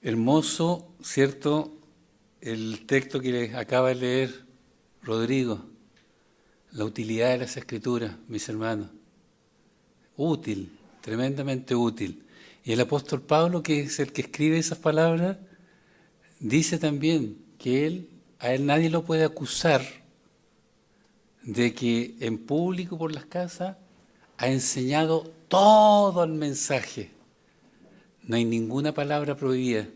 Hermoso, ¿cierto? El texto que acaba de leer Rodrigo, la utilidad de las Escrituras, mis hermanos. Útil, tremendamente útil. Y el apóstol Pablo, que es el que escribe esas palabras, dice también que a él nadie lo puede acusar de que en público por las casas ha enseñado todo el mensaje. No hay ninguna palabra prohibida.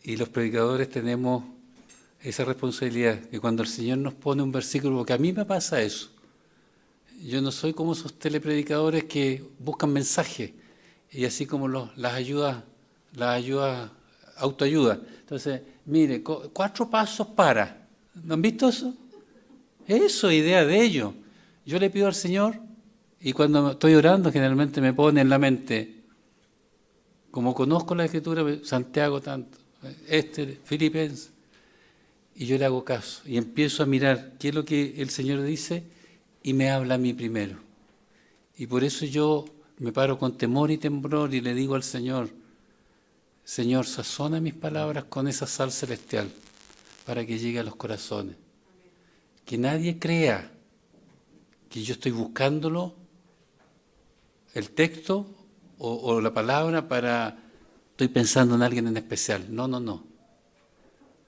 Y los predicadores tenemos esa responsabilidad, que cuando el Señor nos pone un versículo, porque a mí me pasa eso. Yo no soy como esos telepredicadores que buscan mensajes y así como las ayudas, autoayuda. Entonces, mire, 4 pasos para. ¿No han visto eso? Eso, idea de ellos. Yo le pido al Señor y cuando estoy orando generalmente me pone en la mente, como conozco la Escritura, Santiago tanto, Filipenses, y yo le hago caso y empiezo a mirar qué es lo que el Señor dice y me habla a mí primero. Y por eso yo me paro con temor y temblor y le digo al Señor, Señor, sazona mis palabras con esa sal celestial para que llegue a los corazones. Que nadie crea que yo estoy buscándolo, el texto o la palabra estoy pensando en alguien en especial. No, no, no.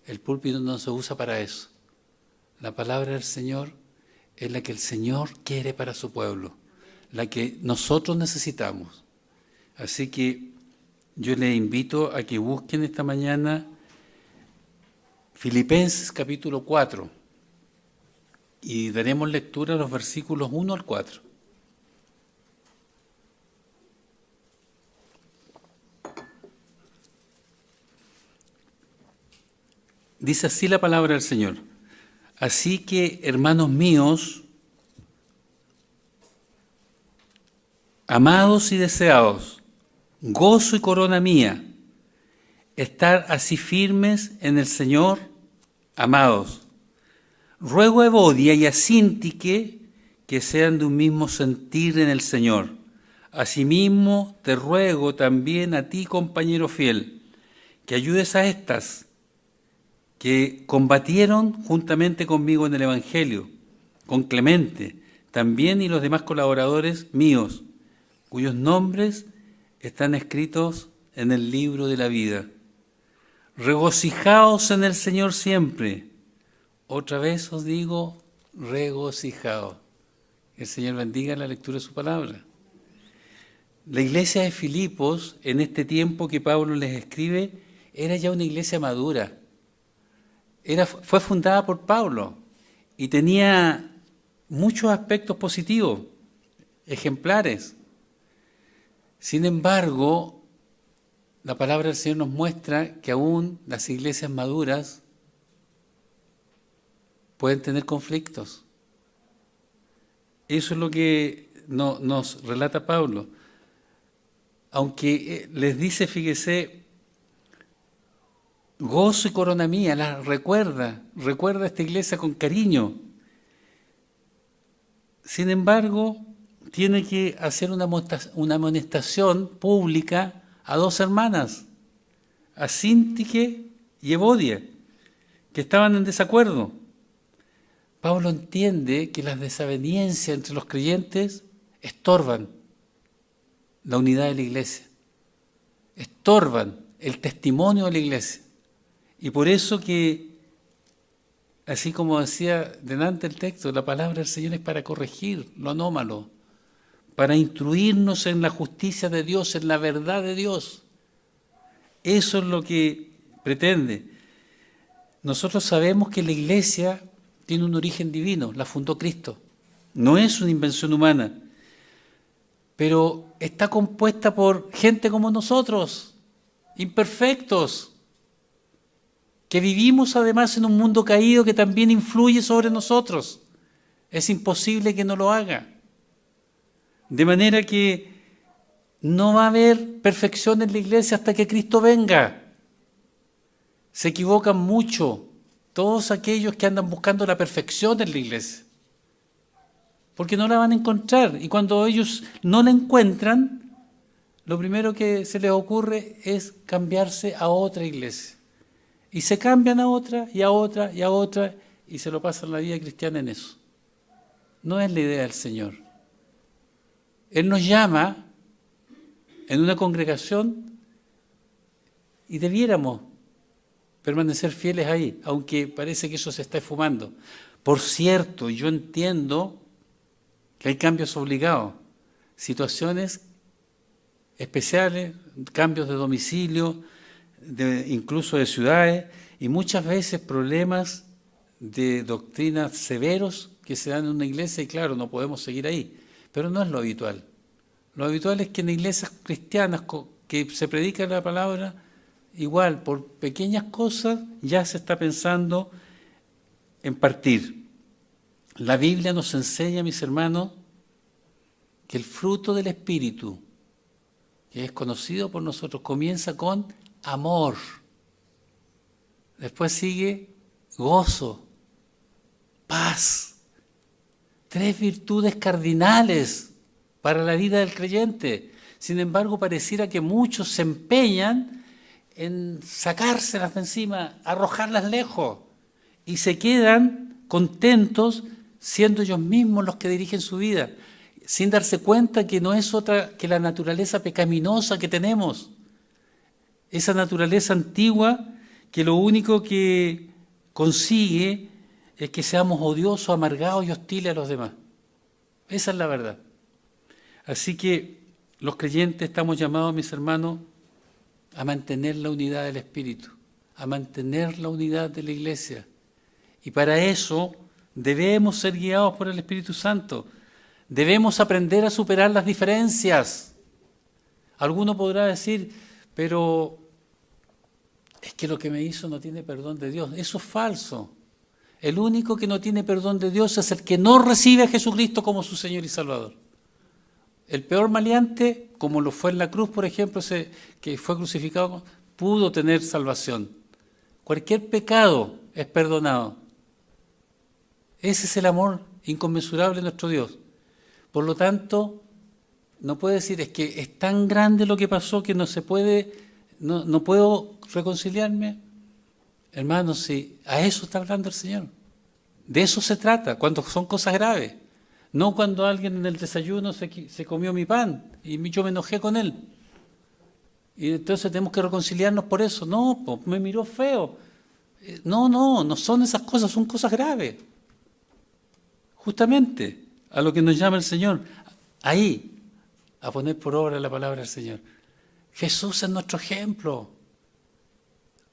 El púlpito no se usa para eso. La palabra del Señor es la que el Señor quiere para su pueblo, la que nosotros necesitamos. Así que yo les invito a que busquen esta mañana Filipenses capítulo 4 y daremos lectura a los versículos 1 al 4. Dice así la palabra del Señor. Así que, hermanos míos, amados y deseados, gozo y corona mía, estar así firmes en el Señor, amados. Ruego a Evodia y a Síntique que sean de un mismo sentir en el Señor. Asimismo, te ruego también a ti, compañero fiel, que ayudes a estas que combatieron juntamente conmigo en el Evangelio, con Clemente, también y los demás colaboradores míos, cuyos nombres están escritos en el libro de la vida. Regocijaos en el Señor siempre. Otra vez os digo, regocijaos. El Señor bendiga la lectura de su palabra. La iglesia de Filipos, en este tiempo que Pablo les escribe, era ya una iglesia madura. Fue fundada por Pablo y tenía muchos aspectos positivos, ejemplares. Sin embargo, la palabra del Señor nos muestra que aún las iglesias maduras pueden tener conflictos. Eso es lo que nos relata Pablo. Aunque les dice, fíjese, gozo y corona mía, recuerda esta iglesia con cariño. Sin embargo, tiene que hacer una amonestación pública a 2 hermanas, a Síntique y Evodia, que estaban en desacuerdo. Pablo entiende que las desavenencias entre los creyentes estorban la unidad de la iglesia, estorban el testimonio de la iglesia. Y por eso que, así como decía delante el texto, la palabra del Señor es para corregir lo anómalo, para instruirnos en la justicia de Dios, en la verdad de Dios. Eso es lo que pretende. Nosotros sabemos que la iglesia tiene un origen divino, la fundó Cristo. No es una invención humana, pero está compuesta por gente como nosotros, imperfectos, que vivimos además en un mundo caído que también influye sobre nosotros. Es imposible que no lo haga. De manera que no va a haber perfección en la iglesia hasta que Cristo venga. Se equivocan mucho todos aquellos que andan buscando la perfección en la iglesia, porque no la van a encontrar. Y cuando ellos no la encuentran, lo primero que se les ocurre es cambiarse a otra iglesia. Y se cambian a otra, y a otra, y a otra, y se lo pasan la vida cristiana en eso. No es la idea del Señor. Él nos llama en una congregación y debiéramos permanecer fieles ahí, aunque parece que eso se está esfumando. Por cierto, yo entiendo que hay cambios obligados, situaciones especiales, cambios de domicilio, incluso de ciudades, y muchas veces problemas de doctrinas severos que se dan en una iglesia, y claro, no podemos seguir ahí, pero no es lo habitual. Lo habitual es que en iglesias cristianas que se predica la palabra, igual, por pequeñas cosas, ya se está pensando en partir. La Biblia nos enseña, mis hermanos, que el fruto del Espíritu, que es conocido por nosotros, comienza con amor. Después sigue gozo, paz. 3 virtudes cardinales para la vida del creyente. Sin embargo, pareciera que muchos se empeñan en sacárselas de encima, arrojarlas lejos, y se quedan contentos siendo ellos mismos los que dirigen su vida, sin darse cuenta que no es otra que la naturaleza pecaminosa que tenemos, esa naturaleza antigua que lo único que consigue es que seamos odiosos, amargados y hostiles a los demás. Esa es la verdad. Así que los creyentes estamos llamados, mis hermanos, a mantener la unidad del Espíritu, a mantener la unidad de la Iglesia. Y para eso debemos ser guiados por el Espíritu Santo. Debemos aprender a superar las diferencias. Alguno podrá decir, pero es que lo que me hizo no tiene perdón de Dios. Eso es falso. El único que no tiene perdón de Dios es el que no recibe a Jesucristo como su Señor y Salvador. El peor maleante, como lo fue en la cruz, por ejemplo, ese que fue crucificado, pudo tener salvación. Cualquier pecado es perdonado. Ese es el amor inconmensurable de nuestro Dios. Por lo tanto, no puede decir, es que es tan grande lo que pasó que no se puede, no puedo reconciliarme. Hermanos, sí, a eso está hablando el Señor. De eso se trata, cuando son cosas graves. No cuando alguien en el desayuno se comió mi pan y yo me enojé con él. Y entonces tenemos que reconciliarnos por eso. No, me miró feo. No son esas cosas, son cosas graves. Justamente a lo que nos llama el Señor. Ahí, a poner por obra la palabra del Señor. Jesús es nuestro ejemplo.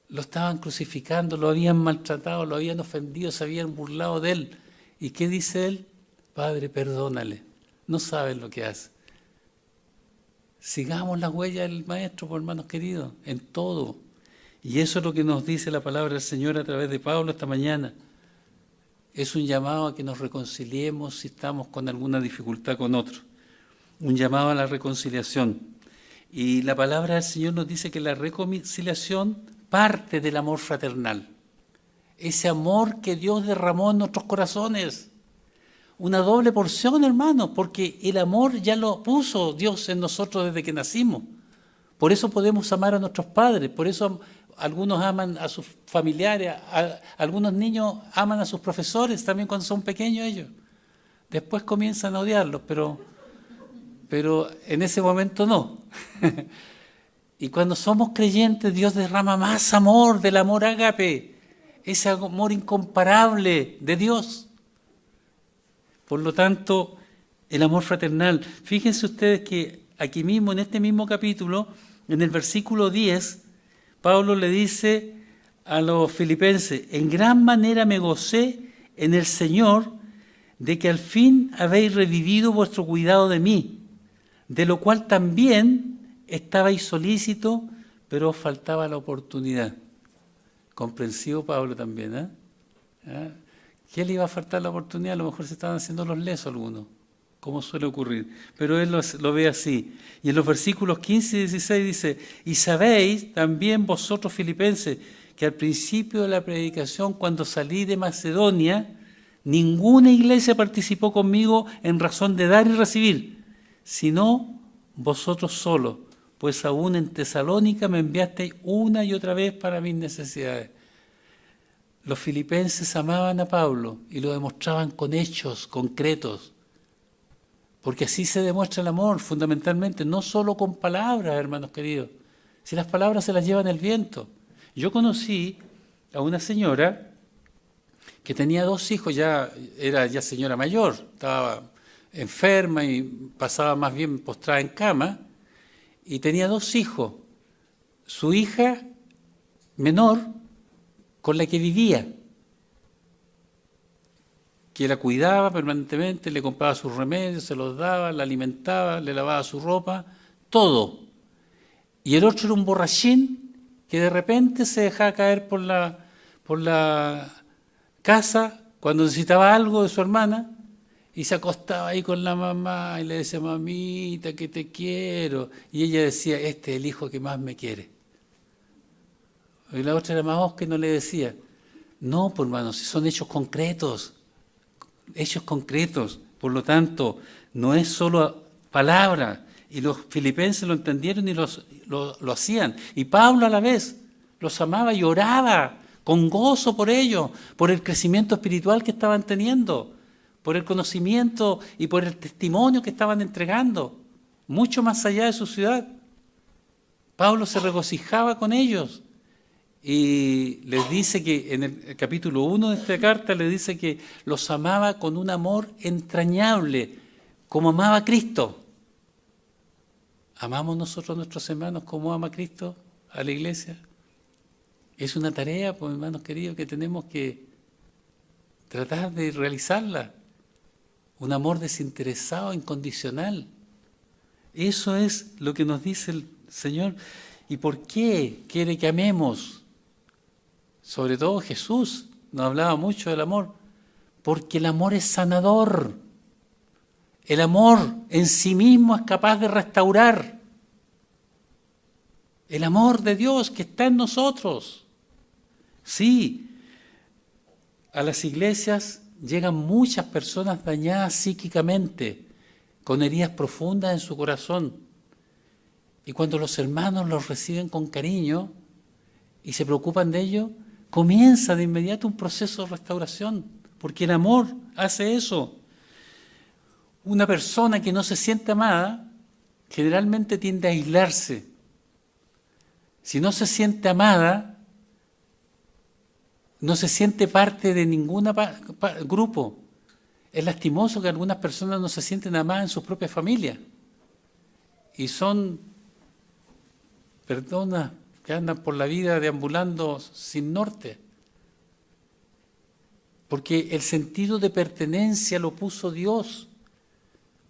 Lo estaban crucificando, lo habían maltratado, lo habían ofendido, se habían burlado de él. ¿Y qué dice él? Padre, perdónale, no saben lo que hace. Sigamos la huella del Maestro, por hermanos queridos, en todo. Y eso es lo que nos dice la palabra del Señor a través de Pablo esta mañana. Es un llamado a que nos reconciliemos si estamos con alguna dificultad con otro. Un llamado a la reconciliación. Y la palabra del Señor nos dice que la reconciliación parte del amor fraternal. Ese amor que Dios derramó en nuestros corazones. Una doble porción, hermanos, porque el amor ya lo puso Dios en nosotros desde que nacimos. Por eso podemos amar a nuestros padres, por eso algunos aman a sus familiares, algunos niños aman a sus profesores también cuando son pequeños ellos. Después comienzan a odiarlos, pero en ese momento no. Y cuando somos creyentes, Dios derrama más amor, del amor ágape, ese amor incomparable de Dios. Por lo tanto, el amor fraternal. Fíjense ustedes que aquí mismo, en este mismo capítulo, en el versículo 10, Pablo le dice a los filipenses, en gran manera me gocé en el Señor de que al fin habéis revivido vuestro cuidado de mí, de lo cual también estabais solícitos, pero os faltaba la oportunidad. Comprensivo Pablo también, ¿eh? ¿Qué le iba a faltar la oportunidad? A lo mejor se estaban haciendo los lesos algunos, como suele ocurrir. Pero él lo ve así. Y en los versículos 15 y 16 dice, y sabéis también vosotros filipenses, que al principio de la predicación, cuando salí de Macedonia, ninguna iglesia participó conmigo en razón de dar y recibir, sino vosotros solos, pues aún en Tesalónica me enviasteis una y otra vez para mis necesidades. Los filipenses amaban a Pablo y lo demostraban con hechos concretos, porque así se demuestra el amor fundamentalmente, no solo con palabras, hermanos queridos. Si las palabras se las llevan el viento. Yo conocí a una señora que tenía 2 hijos, era ya señora mayor, estaba enferma y pasaba más bien postrada en cama, y tenía 2 hijos. Su hija menor, con la que vivía, que la cuidaba permanentemente, le compraba sus remedios, se los daba, la alimentaba, le lavaba su ropa, todo. Y el otro era un borrachín que de repente se dejaba caer por la casa cuando necesitaba algo de su hermana y se acostaba ahí con la mamá y le decía, mamita, que te quiero. Y ella decía, este es el hijo que más me quiere. Y la otra era más osca y no le decía. No, pues hermanos, son hechos concretos. Hechos concretos. Por lo tanto, no es solo palabra. Y los filipenses lo entendieron y lo hacían. Y Pablo a la vez los amaba y oraba con gozo por ellos, por el crecimiento espiritual que estaban teniendo, por el conocimiento y por el testimonio que estaban entregando, mucho más allá de su ciudad. Pablo se regocijaba con ellos y les dice que en el capítulo 1 de esta carta les dice que los amaba con un amor entrañable, como amaba a Cristo. ¿Amamos nosotros a nuestros hermanos como ama Cristo a la iglesia? Es una tarea, pues, hermanos queridos, que tenemos que tratar de realizarla. Un amor desinteresado, incondicional. Eso es lo que nos dice el Señor. ¿Y por qué quiere que amemos? Sobre todo Jesús nos hablaba mucho del amor. Porque el amor es sanador. El amor en sí mismo es capaz de restaurar. El amor de Dios que está en nosotros. Sí, a las iglesias llegan muchas personas dañadas psíquicamente, con heridas profundas en su corazón. Y cuando los hermanos los reciben con cariño y se preocupan de ellos, comienza de inmediato un proceso de restauración, porque el amor hace eso. Una persona que no se siente amada generalmente tiende a aislarse. Si no se siente amada, no se siente parte de ningún grupo. Es lastimoso que algunas personas no se sienten amadas en sus propias familias. Y son personas que andan por la vida deambulando sin norte. Porque el sentido de pertenencia lo puso Dios.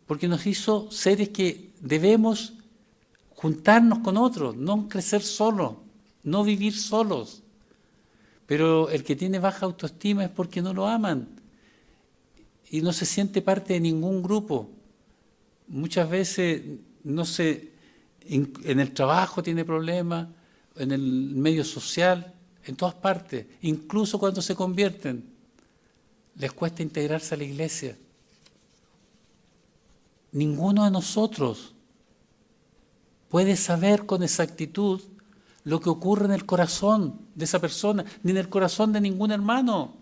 Porque nos hizo seres que debemos juntarnos con otros, no crecer solos, no vivir solos. Pero el que tiene baja autoestima es porque no lo aman y no se siente parte de ningún grupo. Muchas veces en el trabajo tiene problemas, en el medio social, en todas partes, incluso cuando se convierten, les cuesta integrarse a la iglesia. Ninguno de nosotros puede saber con exactitud lo que ocurre en el corazón de esa persona, ni en el corazón de ningún hermano.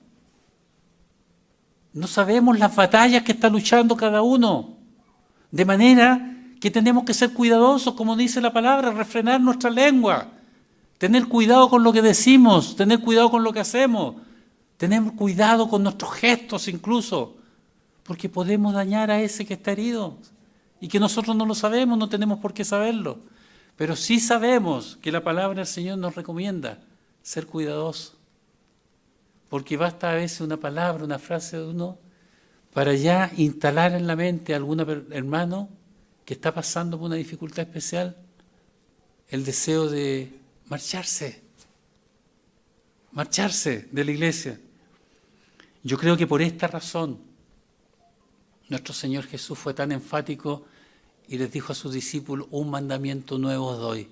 No sabemos las batallas que está luchando cada uno. De manera que tenemos que ser cuidadosos, como dice la palabra, refrenar nuestra lengua, tener cuidado con lo que decimos, tener cuidado con lo que hacemos, tener cuidado con nuestros gestos incluso, porque podemos dañar a ese que está herido y que nosotros no lo sabemos, no tenemos por qué saberlo. Pero sí sabemos que la palabra del Señor nos recomienda ser cuidadosos. Porque basta a veces una palabra, una frase de uno, para ya instalar en la mente a algún hermano que está pasando por una dificultad especial, el deseo de marcharse de la iglesia. Yo creo que por esta razón nuestro Señor Jesús fue tan enfático y les dijo a sus discípulos, un mandamiento nuevo os doy,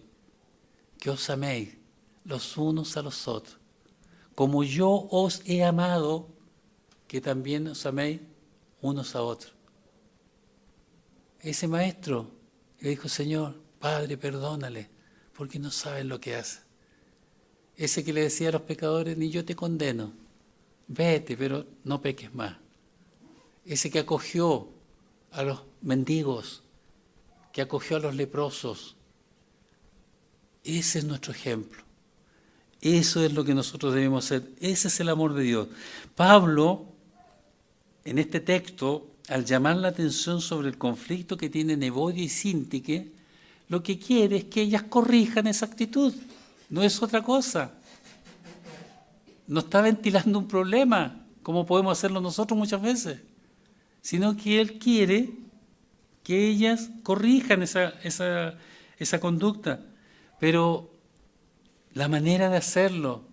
que os améis los unos a los otros, como yo os he amado, que también os améis unos a otros. Ese maestro le dijo, Señor, Padre, perdónale, porque no saben lo que hacen. Ese que le decía a los pecadores, ni yo te condeno, vete, pero no peques más. Ese que acogió a los mendigos, que acogió a los leprosos. Ese es nuestro ejemplo. Eso es lo que nosotros debemos hacer. Ese es el amor de Dios. Pablo, en este texto, al llamar la atención sobre el conflicto que tienen Evodia y Síntique, lo que quiere es que ellas corrijan esa actitud. No es otra cosa. No está ventilando un problema, como podemos hacerlo nosotros muchas veces, sino que él quiere que ellas corrijan esa conducta. Pero la manera de hacerlo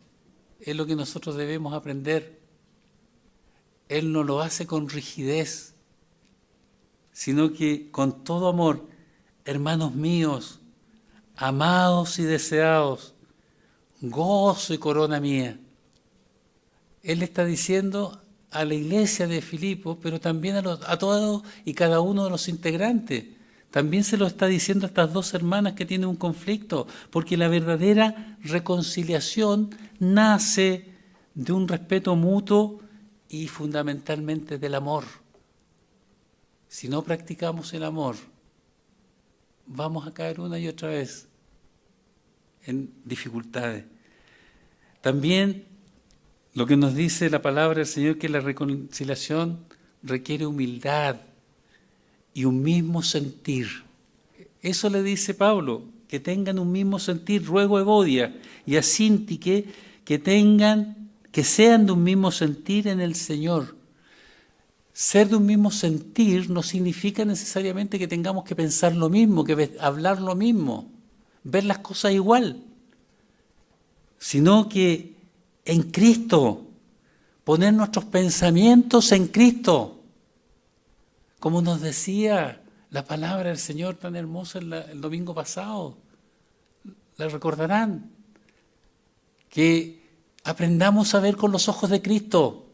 es lo que nosotros debemos aprender. Él no lo hace con rigidez, sino que con todo amor. Hermanos míos, amados y deseados, gozo y corona mía. Él le está diciendo a la iglesia de Filipos, pero también a todos y cada uno de los integrantes. También se lo está diciendo a estas dos hermanas que tienen un conflicto, porque la verdadera reconciliación nace de un respeto mutuo y fundamentalmente del amor. Si no practicamos el amor, vamos a caer una y otra vez en dificultades. También lo que nos dice la palabra del Señor, que la reconciliación requiere humildad y un mismo sentir. Eso le dice Pablo, que tengan un mismo sentir. Ruego a Evodia y a Síntique que sean de un mismo sentir en el Señor. Ser de un mismo sentir no significa necesariamente que tengamos que pensar lo mismo, que hablar lo mismo, ver las cosas igual, sino que en Cristo, poner nuestros pensamientos en Cristo. Como nos decía la palabra del Señor tan hermosa el domingo pasado, la recordarán, que aprendamos a ver con los ojos de Cristo.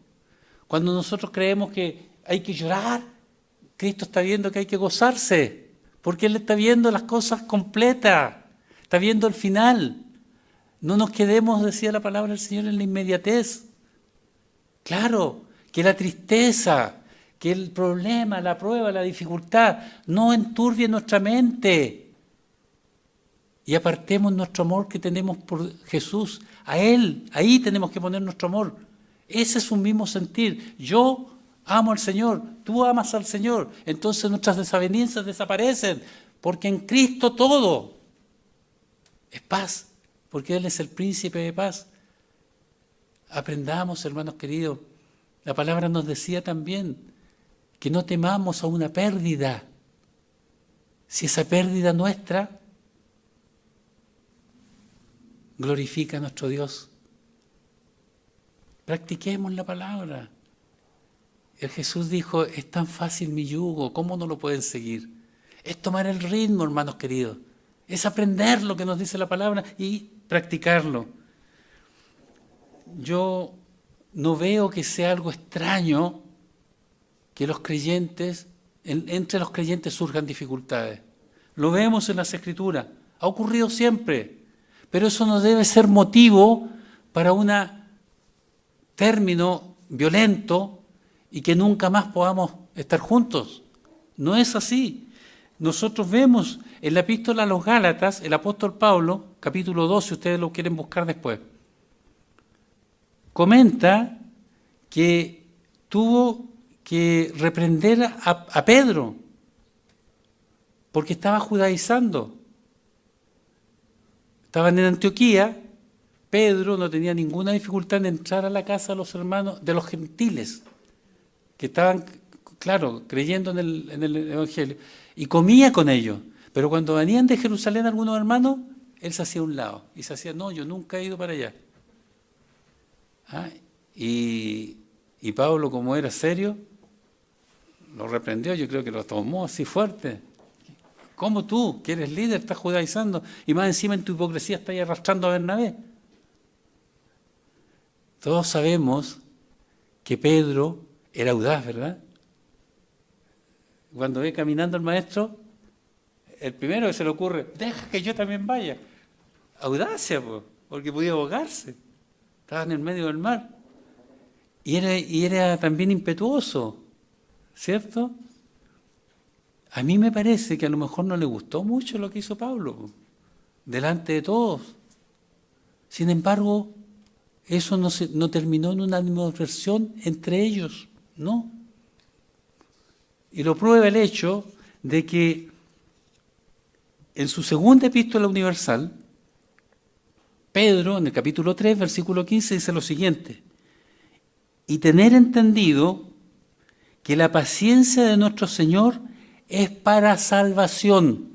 Cuando nosotros creemos que hay que llorar, Cristo está viendo que hay que gozarse, porque Él está viendo las cosas completas, está viendo el final. No nos quedemos, decía la palabra del Señor, en la inmediatez. Claro, que la tristeza, que el problema, la prueba, la dificultad no enturbie nuestra mente. Y apartemos nuestro amor que tenemos por Jesús. A Él, ahí tenemos que poner nuestro amor. Ese es un mismo sentir. Yo amo al Señor, tú amas al Señor. Entonces nuestras desavenencias desaparecen, porque en Cristo todo es paz, porque Él es el príncipe de paz. Aprendamos, hermanos queridos. La palabra nos decía también que no temamos a una pérdida. Si esa pérdida nuestra glorifica a nuestro Dios. Practiquemos la palabra. El Jesús dijo, es tan fácil mi yugo, ¿cómo no lo pueden seguir? Es tomar el ritmo, hermanos queridos. Es aprender lo que nos dice la palabra y practicarlo. Yo no veo que sea algo extraño que los creyentes, entre los creyentes surjan dificultades. Lo vemos en las Escrituras, ha ocurrido siempre, pero eso no debe ser motivo para un término violento y que nunca más podamos estar juntos. No es así. Nosotros vemos en la epístola a los Gálatas, el apóstol Pablo, capítulo 2, si ustedes lo quieren buscar después, comenta que tuvo que reprender a Pedro porque estaba judaizando. Estaban en Antioquía, Pedro no tenía ninguna dificultad en entrar a la casa de los hermanos, de los gentiles, que estaban, claro, creyendo en el Evangelio, y comía con ellos. Pero cuando venían de Jerusalén algunos hermanos, él se hacía a un lado, y se hacía, no, yo nunca he ido para allá. Y Pablo, como era serio, lo reprendió, yo creo que lo tomó así fuerte. ¿Cómo tú, que eres líder, estás judaizando y más encima en tu hipocresía estás arrastrando a Bernabé? Todos sabemos que Pedro era audaz, ¿verdad? Cuando ve caminando al maestro, el primero que se le ocurre, deja que yo también vaya. Audacia, porque podía ahogarse. Estaba en el medio del mar. Y era también impetuoso, ¿cierto? A mí me parece que a lo mejor no le gustó mucho lo que hizo Pablo, delante de todos. Sin embargo, eso no terminó en una animadversión entre ellos, ¿no? Y lo prueba el hecho de que en su segunda epístola universal, Pedro, en el capítulo 3, versículo 15, dice lo siguiente: y tener entendido que la paciencia de nuestro Señor es para salvación,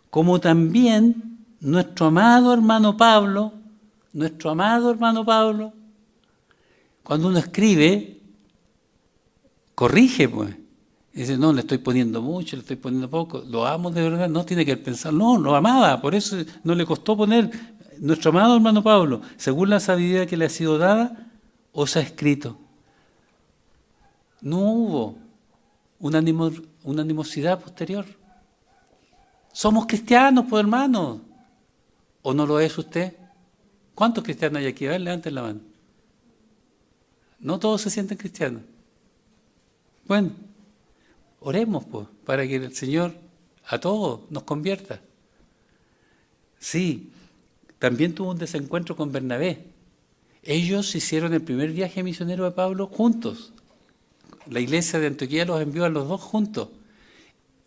como también nuestro amado hermano Pablo, cuando uno escribe, corrige, pues. Dice, no, le estoy poniendo mucho, le estoy poniendo poco, lo amo de verdad, no tiene que pensar, no, lo amaba, por eso no le costó poner, nuestro amado hermano Pablo, según la sabiduría que le ha sido dada, os ha escrito. No hubo una animosidad posterior. Somos cristianos, pues hermanos. ¿O no lo es usted? ¿Cuántos cristianos hay aquí? A ver, levanten la mano. No todos se sienten cristianos. Bueno, oremos pues, para que el Señor a todos nos convierta. Sí, también tuvo un desencuentro con Bernabé. Ellos hicieron el primer viaje misionero de Pablo juntos. La iglesia de Antioquía los envió a los dos juntos.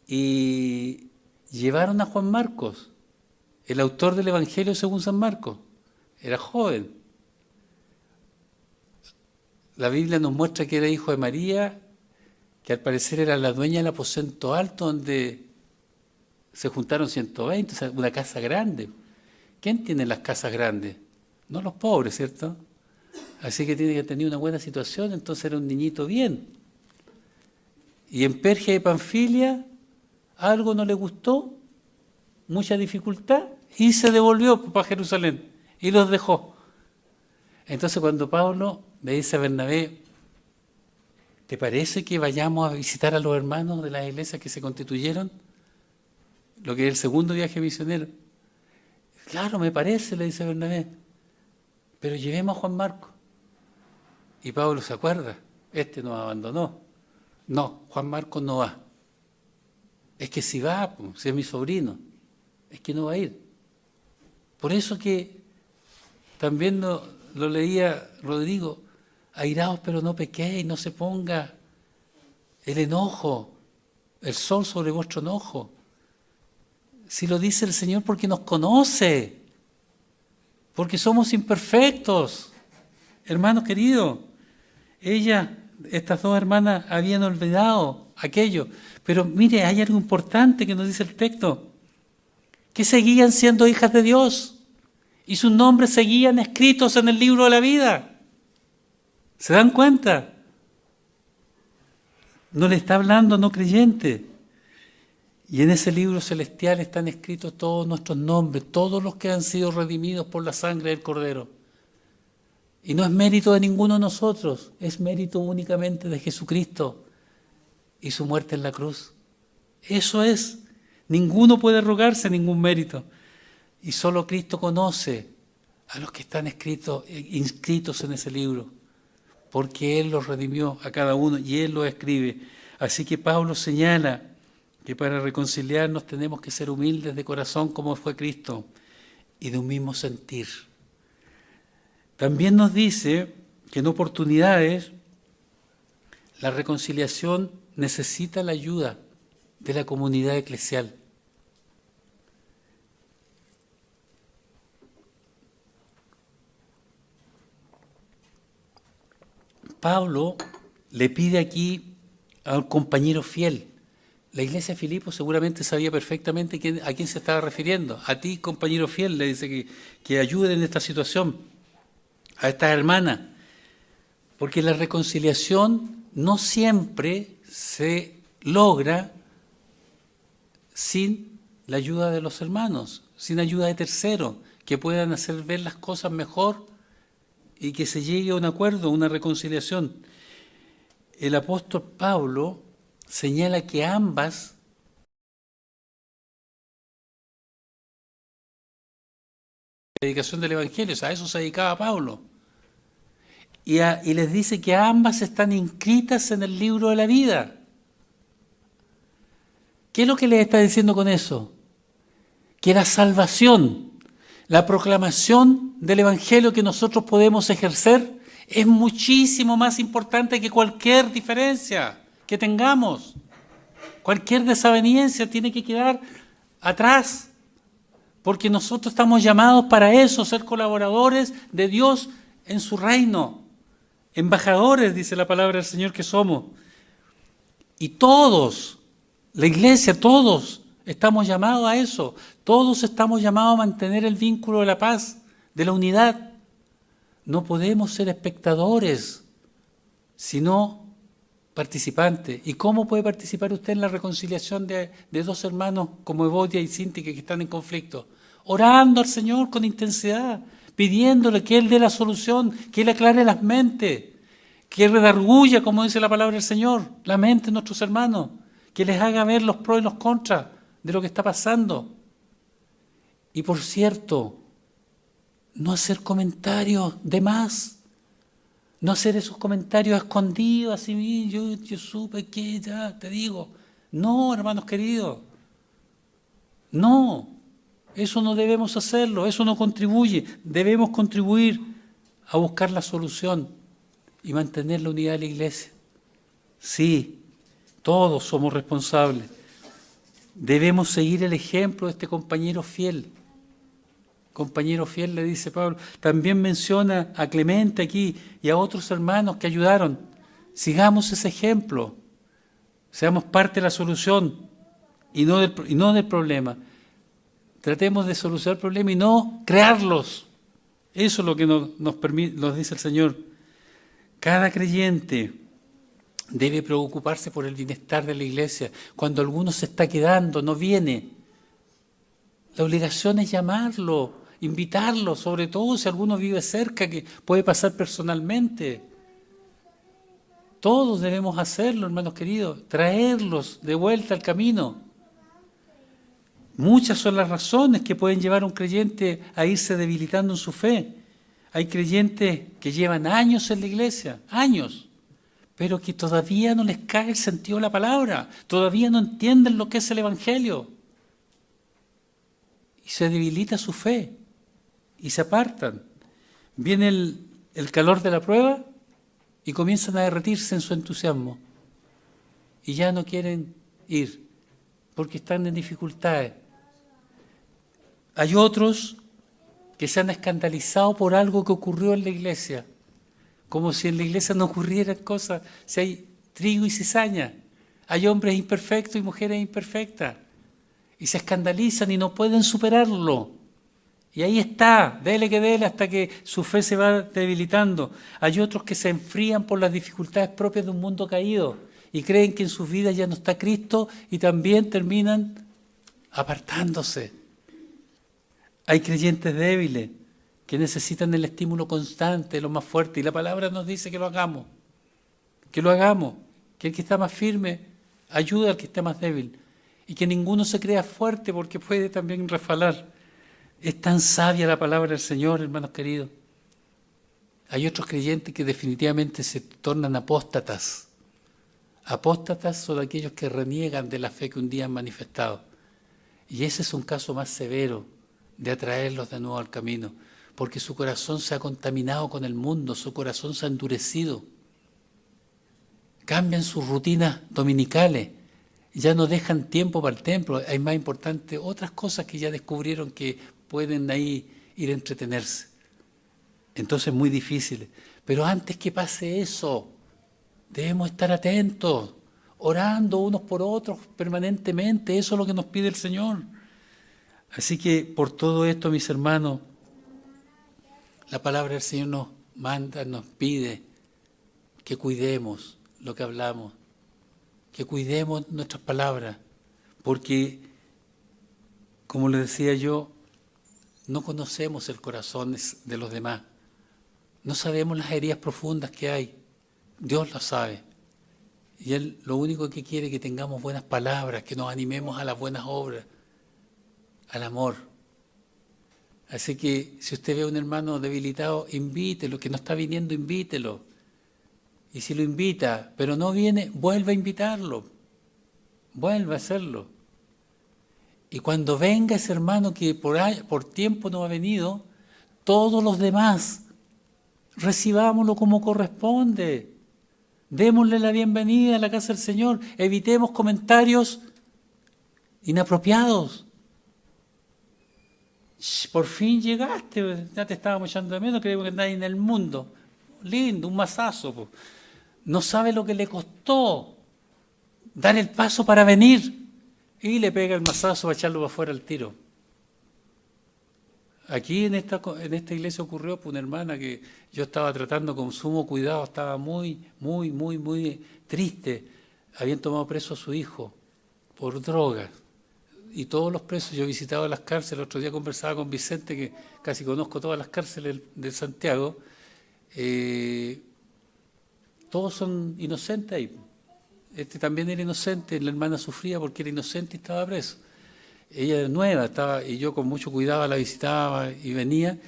Y llevaron a Juan Marcos, el autor del Evangelio según San Marcos. Era joven. La Biblia nos muestra que era hijo de María, que al parecer era la dueña del aposento alto donde se juntaron 120, o sea, una casa grande. ¿Quién tiene las casas grandes? No los pobres, ¿cierto? Así que tiene que tener una buena situación, entonces era un niñito bien. Y en Pergia y Panfilia algo no le gustó, mucha dificultad, y se devolvió para Jerusalén y los dejó. Entonces cuando Pablo le dice a Bernabé, ¿te parece que vayamos a visitar a los hermanos de las iglesias que se constituyeron? Lo que es el segundo viaje misionero. Claro, me parece, le dice Bernabé, pero llevemos a Juan Marcos. Y Pablo se acuerda, este nos abandonó. No, Juan Marcos no va. Es que si va, pues, si es mi sobrino, es que no va a ir. Por eso que también lo leía Rodrigo, airaos pero no pequéis, no se ponga el enojo, el sol sobre vuestro enojo. Si lo dice el Señor porque nos conoce, porque somos imperfectos. Hermanos queridos, estas dos hermanas habían olvidado aquello. Pero mire, hay algo importante que nos dice el texto, que seguían siendo hijas de Dios y sus nombres seguían escritos en el libro de la vida. ¿Se dan cuenta? No le está hablando no creyente. Y en ese libro celestial están escritos todos nuestros nombres, todos los que han sido redimidos por la sangre del Cordero. Y no es mérito de ninguno de nosotros, es mérito únicamente de Jesucristo y su muerte en la cruz. Eso es. Ninguno puede rogarse ningún mérito. Y solo Cristo conoce a los que están inscritos en ese libro, porque Él los redimió a cada uno y Él los escribe. Así que Pablo señala que para reconciliarnos tenemos que ser humildes de corazón como fue Cristo y de un mismo sentir. También nos dice que en oportunidades la reconciliación necesita la ayuda de la comunidad eclesial. Pablo le pide aquí al compañero fiel. La iglesia de Filipos seguramente sabía perfectamente a quién se estaba refiriendo. A ti, compañero fiel, le dice que ayude en esta situación, a estas hermanas. Porque la reconciliación no siempre se logra sin la ayuda de los hermanos, sin ayuda de terceros, que puedan hacer ver las cosas mejor y que se llegue a un acuerdo, una reconciliación. El apóstol Pablo señala que ambas predicación del Evangelio, o sea, a eso se dedicaba Pablo. Y les dice que ambas están inscritas en el libro de la vida. ¿Qué es lo que les está diciendo con eso? Que la salvación, la proclamación del Evangelio que nosotros podemos ejercer es muchísimo más importante que cualquier diferencia que tengamos. Cualquier desaveniencia tiene que quedar atrás, porque nosotros estamos llamados para eso, ser colaboradores de Dios en su reino. Embajadores, dice la palabra del Señor que somos. Y todos, la iglesia, todos estamos llamados a eso. Todos estamos llamados a mantener el vínculo de la paz, de la unidad. No podemos ser espectadores, sino participantes. ¿Y cómo puede participar usted en la reconciliación de dos hermanos como Evodia y Síntique que están en conflicto? Orando al Señor con intensidad, pidiéndole que Él dé la solución, que Él aclare las mentes, que redarguya, como dice la palabra del Señor, la mente de nuestros hermanos, que les haga ver los pros y los contras de lo que está pasando. Y por cierto, no hacer comentarios de más, no hacer esos comentarios escondidos, así, yo supe que ya te digo. No, hermanos queridos, no, eso no debemos hacerlo, eso no contribuye. Debemos contribuir a buscar la solución y mantener la unidad de la iglesia. Sí, todos somos responsables. Debemos seguir el ejemplo de este compañero fiel. Compañero fiel, le dice Pablo. También menciona a Clemente aquí y a otros hermanos que ayudaron. Sigamos ese ejemplo. Seamos parte de la solución y no del problema. Tratemos de solucionar el problema y no crearlos. Eso es lo que nos dice el Señor. Cada creyente debe preocuparse por el bienestar de la iglesia. Cuando alguno se está quedando, no viene, la obligación es llamarlo, invitarlo, sobre todo si alguno vive cerca, que puede pasar personalmente. Todos debemos hacerlo, hermanos queridos, traerlos de vuelta al camino. Muchas son las razones que pueden llevar a un creyente a irse debilitando en su fe. Hay creyentes que llevan años en la iglesia, años, pero que todavía no les cae el sentido de la palabra, todavía no entienden lo que es el Evangelio. Y se debilita su fe y se apartan. Viene el calor de la prueba y comienzan a derretirse en su entusiasmo. Y ya no quieren ir porque están en dificultades. Hay otros que se han escandalizado por algo que ocurrió en la iglesia, como si en la iglesia no ocurrieran cosas, si hay trigo y cizaña, hay hombres imperfectos y mujeres imperfectas, y se escandalizan y no pueden superarlo. Y ahí está, dele que dele hasta que su fe se va debilitando. Hay otros que se enfrían por las dificultades propias de un mundo caído y creen que en sus vidas ya no está Cristo y también terminan apartándose. Hay creyentes débiles que necesitan el estímulo constante, lo más fuerte, y la palabra nos dice que lo hagamos, que el que está más firme ayude al que está más débil, y que ninguno se crea fuerte porque puede también resbalar. Es tan sabia la palabra del Señor, hermanos queridos. Hay otros creyentes que definitivamente se tornan apóstatas. Apóstatas son aquellos que reniegan de la fe que un día han manifestado, y ese es un caso más severo de atraerlos de nuevo al camino, porque su corazón se ha contaminado con el mundo, su corazón se ha endurecido. Cambian sus rutinas dominicales, ya no dejan tiempo para el templo, hay más importante otras cosas que ya descubrieron que pueden ahí ir a entretenerse. Entonces es muy difícil. Pero antes que pase eso, debemos estar atentos, orando unos por otros permanentemente, eso es lo que nos pide el Señor. Así que por todo esto, mis hermanos, la palabra del Señor nos manda, nos pide que cuidemos lo que hablamos, que cuidemos nuestras palabras, porque, como les decía yo, no conocemos el corazón de los demás, no sabemos las heridas profundas que hay, Dios lo sabe, y Él lo único que quiere es que tengamos buenas palabras, que nos animemos a las buenas obras, al amor. Así que si usted ve a un hermano debilitado, invítelo, que no está viniendo, invítelo. Y si lo invita, pero no viene, vuelva a invitarlo, vuelva a hacerlo. Y cuando venga ese hermano que por tiempo no ha venido, todos los demás, recibámoslo como corresponde. Démosle la bienvenida a la casa del Señor. Evitemos comentarios inapropiados. Por fin llegaste, ya te estábamos echando de menos, creemos que andáis en el mundo. Lindo, un masazo. Po. No sabe lo que le costó dar el paso para venir. Y le pega el masazo para echarlo para afuera al tiro. Aquí en esta iglesia ocurrió pues, una hermana que yo estaba tratando con sumo cuidado, estaba muy triste. Habían tomado preso a su hijo por drogas. Y todos los presos, yo visitaba las cárceles, el otro día conversaba con Vicente, que casi conozco todas las cárceles de Santiago, todos son inocentes ahí. Este también era inocente, la hermana sufría porque era inocente y estaba preso. Ella era nueva, y yo con mucho cuidado la visitaba y venía,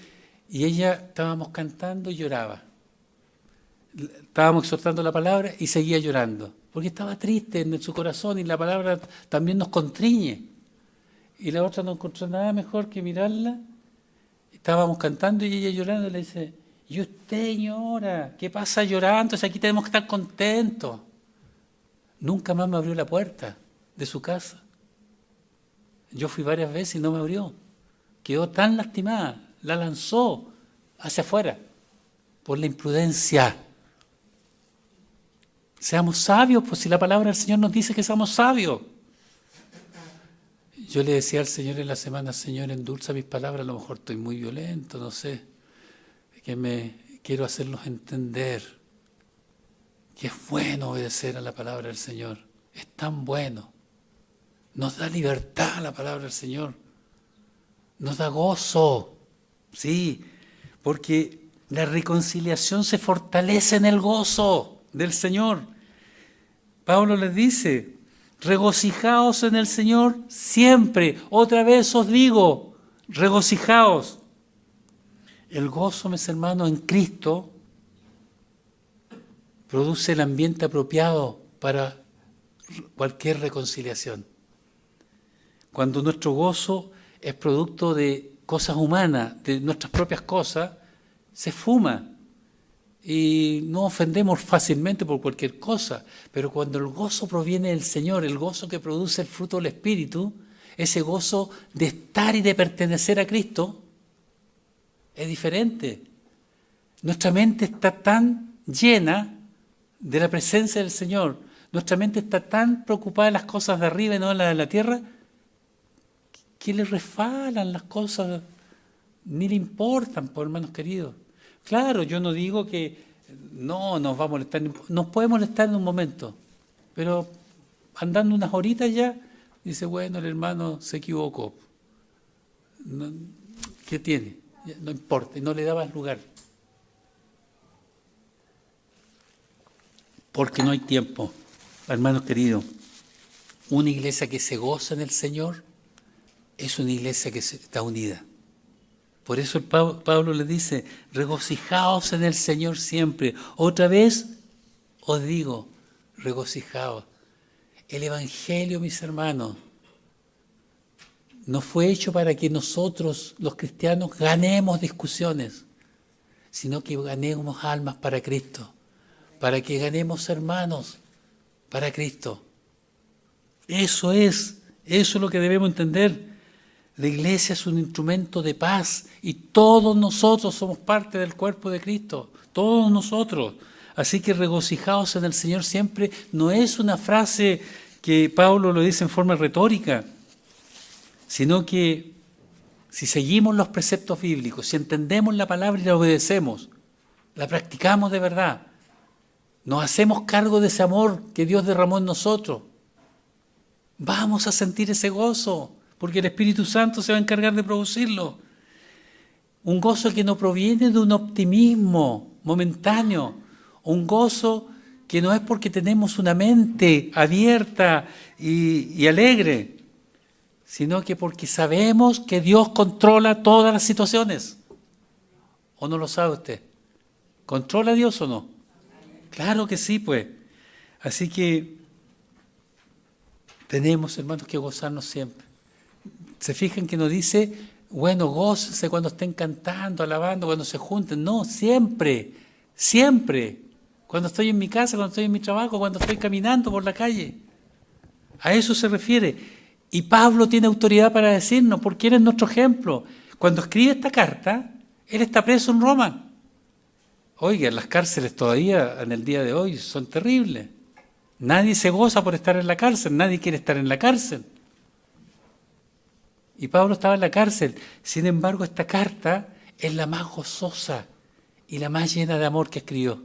y ella estábamos cantando y lloraba. Estábamos exhortando la palabra y seguía llorando, porque estaba triste en su corazón y la palabra también nos constriñe. Y la otra no encontró nada mejor que mirarla. Estábamos cantando y ella llorando le dice, ¿y usted, señora? ¿Qué pasa llorando? Si aquí tenemos que estar contentos. Nunca más me abrió la puerta de su casa. Yo fui varias veces y no me abrió. Quedó tan lastimada, la lanzó hacia afuera por la imprudencia. Seamos sabios, pues si la palabra del Señor nos dice que seamos sabios. Yo le decía al Señor en la semana, Señor, endulza mis palabras, a lo mejor estoy muy violento, no sé, que quiero hacerlos entender que es bueno obedecer a la palabra del Señor, es tan bueno, nos da libertad la palabra del Señor, nos da gozo, sí, porque la reconciliación se fortalece en el gozo del Señor. Pablo les dice, regocijaos en el Señor siempre. Otra vez os digo, regocijaos. El gozo, mis hermanos, en Cristo produce el ambiente apropiado para cualquier reconciliación. Cuando nuestro gozo es producto de cosas humanas, de nuestras propias cosas, se fuma. Y no ofendemos fácilmente por cualquier cosa, pero cuando el gozo proviene del Señor, el gozo que produce el fruto del Espíritu, ese gozo de estar y de pertenecer a Cristo, es diferente. Nuestra mente está tan llena de la presencia del Señor, nuestra mente está tan preocupada en las cosas de arriba y no en las de la tierra, que le resbalan las cosas, ni le importan, por hermanos queridos. Claro, yo no digo que no nos va a molestar, nos puede molestar en un momento, pero andando unas horitas ya, dice, bueno, el hermano se equivocó. No, ¿qué tiene? No importa, y no le dabas lugar. Porque no hay tiempo, hermanos queridos. Una iglesia que se goza en el Señor es una iglesia que está unida. Por eso Pablo le dice, regocijaos en el Señor siempre. Otra vez os digo, regocijaos. El Evangelio, mis hermanos, no fue hecho para que nosotros, los cristianos, ganemos discusiones, sino que ganemos almas para Cristo, para que ganemos hermanos para Cristo. Eso es lo que debemos entender. La iglesia es un instrumento de paz y todos nosotros somos parte del cuerpo de Cristo, todos nosotros. Así que regocijaos en el Señor siempre no es una frase que Pablo lo dice en forma retórica, sino que si seguimos los preceptos bíblicos, si entendemos la palabra y la obedecemos, la practicamos de verdad, nos hacemos cargo de ese amor que Dios derramó en nosotros, vamos a sentir ese gozo, porque el Espíritu Santo se va a encargar de producirlo. Un gozo que no proviene de un optimismo momentáneo, un gozo que no es porque tenemos una mente abierta y alegre, sino que porque sabemos que Dios controla todas las situaciones. ¿O no lo sabe usted? ¿Controla a Dios o no? Claro que sí, pues. Así que tenemos, hermanos, que gozarnos siempre. ¿Se fijan que nos dice, bueno, gócense cuando estén cantando, alabando, cuando se junten? No, siempre, siempre. Cuando estoy en mi casa, cuando estoy en mi trabajo, cuando estoy caminando por la calle. A eso se refiere. Y Pablo tiene autoridad para decirnos, porque él es nuestro ejemplo. Cuando escribe esta carta, él está preso en Roma. Oiga, las cárceles todavía en el día de hoy son terribles. Nadie se goza por estar en la cárcel, nadie quiere estar en la cárcel. Y Pablo estaba en la cárcel. Sin embargo, esta carta es la más gozosa y la más llena de amor que escribió.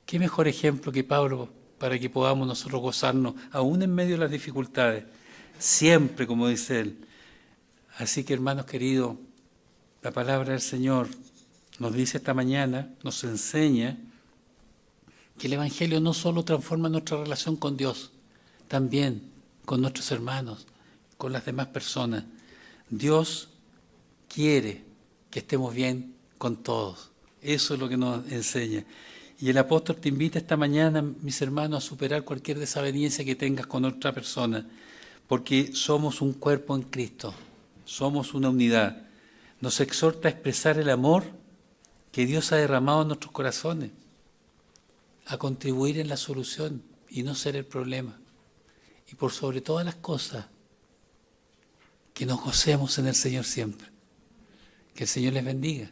¿Qué mejor ejemplo que Pablo para que podamos nosotros gozarnos, aún en medio de las dificultades? Siempre, como dice él. Así que, hermanos queridos, la palabra del Señor nos dice esta mañana, nos enseña que el Evangelio no solo transforma nuestra relación con Dios, también con nuestros hermanos, con las demás personas. Dios quiere que estemos bien con todos. Eso es lo que nos enseña. Y el apóstol te invita esta mañana, mis hermanos, a superar cualquier desaveniencia que tengas con otra persona, porque somos un cuerpo en Cristo, somos una unidad. Nos exhorta a expresar el amor que Dios ha derramado en nuestros corazones, a contribuir en la solución y no ser el problema. Y por sobre todas las cosas, que nos gocemos en el Señor siempre. Que el Señor les bendiga.